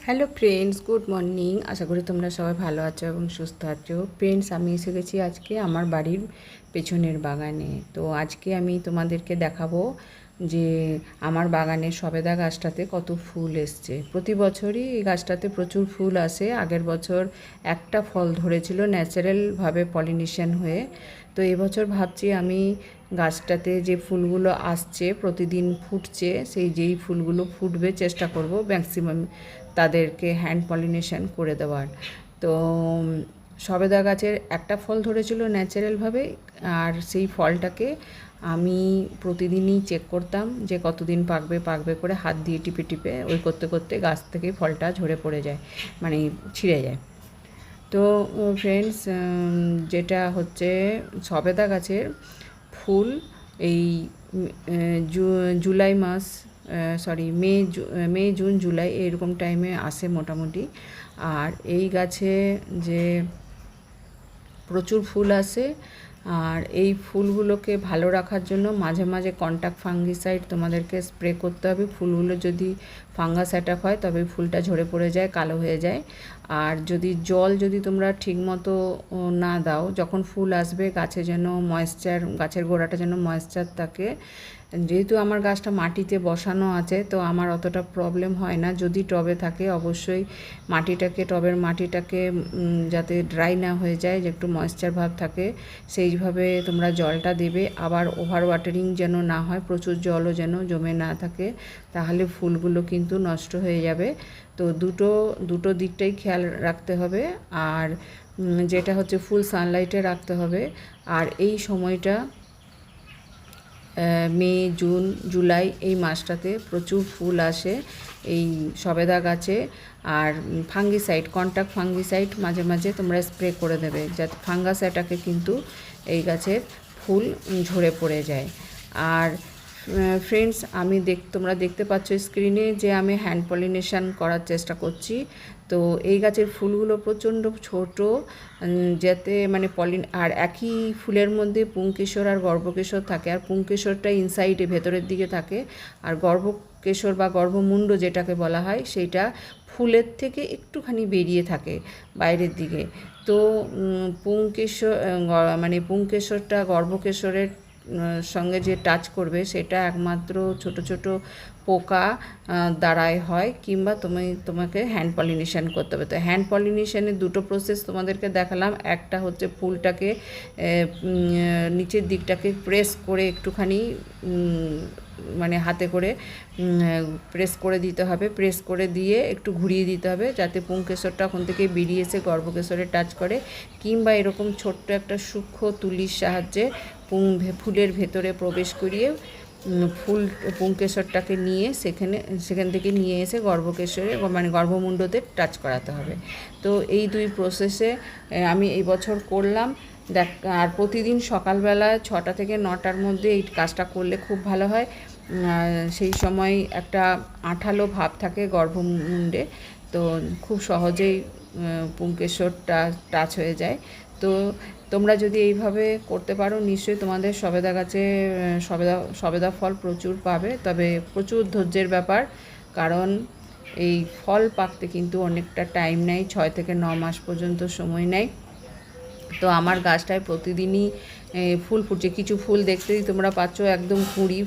Hello friends, good morning. আশা করি তোমরা সবাই ভালো আছো এবং সুস্থ আছো। ফ্রেন্ডস, আমি এসে গেছি আজকে আমার বাড়ির পেছনের বাগানে। তো আজকে আমি তোমাদেরকে দেখাবো যে আমার বাগানের সবেদা গাছটাতে কত ফুল এসছে। প্রতি বছরই এই গাছটাতে প্রচুর ফুল আসে। আগের বছর একটা ফল ধরেছিল ন্যাচারালভাবে পলিনেশন হয়ে। তো এবছর ভাবছি আমি গাছটাতে যে ফুলগুলো আসছে, প্রতিদিন ফুটছে, সেই যেই ফুলগুলো ফুটবে চেষ্টা করব ম্যাক্সিমাম তাদেরকে হ্যান্ড পলিনেশন করে দেওয়ার। তো সবেদা গাছের একটা ফল ধরেছিল ন্যাচারালভাবে, আর সেই ফলটাকে আমি প্রতিদিনই চেক করতাম যে কতদিন পাকবে পাকবে করে হাত দিয়ে টিপে টিপে ওই করতে করতে গাছ থেকে ফলটা ঝরে পড়ে যায়, মানে ছিঁড়ে যায়। তো ফ্রেন্ডস, যেটা হচ্ছে সবেদা গাছের ফুল এই জুলাই মাস, মে জুন জুলাই এরকম টাইমে আসে মোটামুটি। আর এই গাছে যে প্রচুর ফুল আসে, আর এই ফুলগুলোকে ভালো রাখার জন্য মাঝে মাঝে কন্টাক্ট ফাঙ্গিসাইড তোমাদেরকে স্প্রে করতে হবে। ফুলগুলো যদি ফাঙ্গাস অ্যাটাক হয় তবে ফুলটা ঝরে পড়ে যায়, কালো হয়ে যায়। আর যদি তোমরা ঠিকমতো না দাও, যখন ফুল আসবে গাছে যেন গাছের গোড়াটা যেন ময়েশ্চার থাকে। যেহেতু আমার গাছটা মাটিতে বসানো আছে, তো আমার অতটা প্রবলেম হয় না। যদি টবে থাকে অবশ্যই টবের মাটিটাকে যাতে ড্রাই না হয়ে যায়, যে একটু ময়েশ্চার ভাব থাকে, সেইভাবে তোমরা জলটা দেবে। আবার ওভার ওয়াটারিং যেন না হয়, প্রচুর জলও যেন জমে না থাকে, তাহলে ফুলগুলো কিন্তু নষ্ট হয়ে যাবে। তো দুটো দিকটাই খেয়াল রাখতে হবে। আর যেটা হচ্ছে ফুল সানলাইটে রাখতে হবে। আর এই সময়টা মে জুন জুলাই এই মাসটাতে প্রচুর ফুল আসে এই সবেদা গাছে। আর কন্টাক্ট ফাঙ্গিসাইড মাঝে মাঝে তোমরা স্প্রে করে দেবে, যাতে ফাঙ্গাস অ্যাটাকে কিন্তু এই গাছের ফুল ঝরে পড়ে যায়। আর ফ্রেন্ডস, তোমরা দেখতে পাচ্ছ স্ক্রিনে যে আমি হ্যান্ড পলিনেশন করার চেষ্টা করছি। তো এই গাছের ফুলগুলো প্রচণ্ড ছোট, যাতে মানে আর একই ফুলের মধ্যে পুংকেশর আর গর্ভকেশর থাকে। আর পুংকেশরটা ইনসাইডে ভেতরের দিকে থাকে, আর গর্ভকেশর বা গর্ভমুণ্ড যেটাকে বলা হয় সেইটা ফুলের থেকে একটুখানি বেরিয়ে থাকে বাইরের দিকে। তো পুংকেশরটা গর্ভকেশরের সঙ্গে যে টাচ করবে সেটা একমাত্র ছোট ছোট পোকা দ্বারাই হয়, কিংবা তোমাকে হ্যান্ড পলিনেশন করতে হবে। তো হ্যান্ড পলিনেশনের দুটো প্রসেস তোমাদেরকে দেখালাম। একটা হচ্ছে ফুলটাকে নিচের দিকটাকে প্রেস করে একটুখানি মানে হাতে করে প্রেস করে দিতে হবে, প্রেস করে দিয়ে একটু ঘুরিয়ে দিতে হবে, যাতে পুংকেশরটা ওখান থেকে বেরিয়ে এসে গর্ভকেশরে টাচ করে। কিংবা এরকম ছোট্ট একটা সূক্ষ্ম তুলির সাহায্যে ফুলের ভেতরে প্রবেশ করিয়ে পুংকেশরটাকে নিয়ে সেখান থেকে নিয়ে এসে গর্ভকেশরে মানে গর্ভমুণ্ডতে টাচ করাতে হবে। তো এই দুই প্রসেসে আমি এই বছর করলাম। আর প্রতিদিন সকালবেলা 6টা থেকে 9টার মধ্যে এই কাজটা করলে খুব ভালো হয়। সেই সময় একটা আঠালো ভাব থাকে গর্ভমুণ্ডে, তো খুব সহজেই পুংকেশরটা টাচ হয়ে যায়। তো তোমরা যদি এইভাবে করতে পারো, নিশ্চয়ই তোমাদের সবেদা গাছে সবেদা ফল প্রচুর পাবে। তবে প্রচুর ধৈর্যের ব্যাপার, কারণ এই ফল পাকতে কিন্তু অনেকটা টাইম নেয়, 6 থেকে 9 মাস পর্যন্ত সময় নেয়। তো আমার গাছটায় প্রতিদিনই ফুল ফুটছে। কিছু ফুল দেখতেই তোমরা পাচ্ছ একদম কুঁড়ি,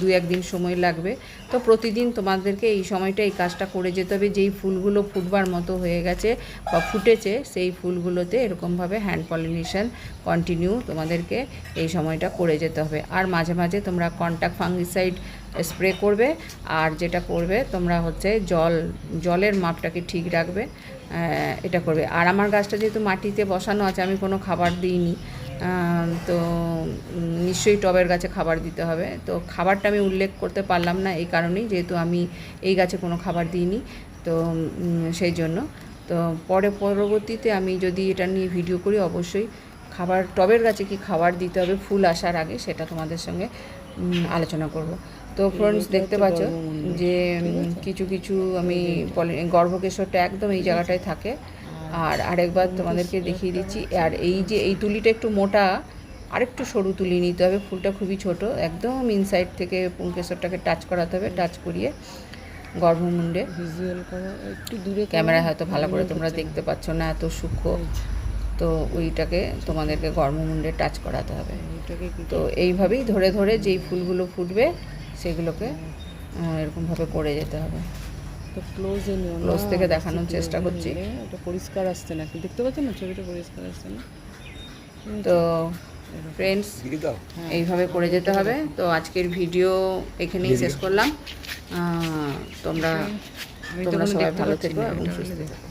দু একদিন সময় লাগবে। তো প্রতিদিন তোমাদেরকে এই সময়টা এই কাজটা করে যেতে হবে। যেই ফুলগুলো ফুটবার মতো হয়ে গেছে বা ফুটেছে, সেই ফুলগুলোতে এরকমভাবে হ্যান্ড পলিনেশন কন্টিনিউ তোমাদেরকে এই সময়টা করে যেতে হবে। আর মাঝে মাঝে তোমরা কন্টাক্ট ফাঙ্গিসাইড স্প্রে করবে। আর যেটা করবে তোমরা হচ্ছে জলের মাপটাকে ঠিক রাখবে, এটা করবে। আর আমার গাছটা যেহেতু মাটিতে বসানো আছে, আমি কোনো খাবার দিইনি। তো নিশ্চয়ই টবের গাছে খাবার দিতে হবে। তো খাবারটা আমি উল্লেখ করতে পারলাম না এই কারণেই, যেহেতু আমি এই গাছে কোনো খাবার দিইনি। তো সেই জন্য তো পরবর্তীতে আমি যদি এটা নিয়ে ভিডিও করি, অবশ্যই টবের গাছে কি খাবার দিতে হবে ফুল আসার আগে সেটা তোমাদের সঙ্গে আলোচনা করব। তো ফ্রেন্ডস, দেখতে পাচ্ছ যে কিছু কিছু আমি গর্ভকেশরটা একদম এই জায়গাটায় থাকে। আর আরেকবার তোমাদেরকে দেখিয়ে দিচ্ছি। আর এই তুলিটা একটু মোটা, আরেকটু সরু তুলি নিতে হবে। ফুলটা খুবই ছোট, একদম ইনসাইড থেকে পুংকেশরটাকে টাচ করাতে হবে। টাচ করিয়ে গর্ভমুণ্ডে। ভিজুয়াল করা একটু দূরে করো। ক্যামেরায় হয়তো ভালো করে Movement তোমরা হচ্ছে না। দেখতে পাচ্ছ না, এত সূক্ষ্ম। এই যে, তো ওইটাকে তোমাদেরকে গর্ভমুণ্ডে টাচ করাতে হবে। এটাকে কি তো এইভাবেই ধরে ধরে যেই ফুলগুলো ফুটবে সেগুলোকে এরকমভাবে করে যেতে হবে। তো ক্লোজে নিও না, Close থেকে দেখানোর বেশি চেষ্টা close করছি। নিলে এটা পরিষ্কার আসছে না, কি দেখতে পাচ্ছেন না ছবিটা পরিষ্কার আসছে না? তো ফ্রেন্ডস, এইভাবে করে যেতে হবে। তো আজকের ভিডিও এখানেই শেষ করলাম। তোমরা আমি তোমরা তখন সবাই দেখতে ভালো পাচ্ছি থেকো না, এবং এটা সুস্থ হলে থেকো।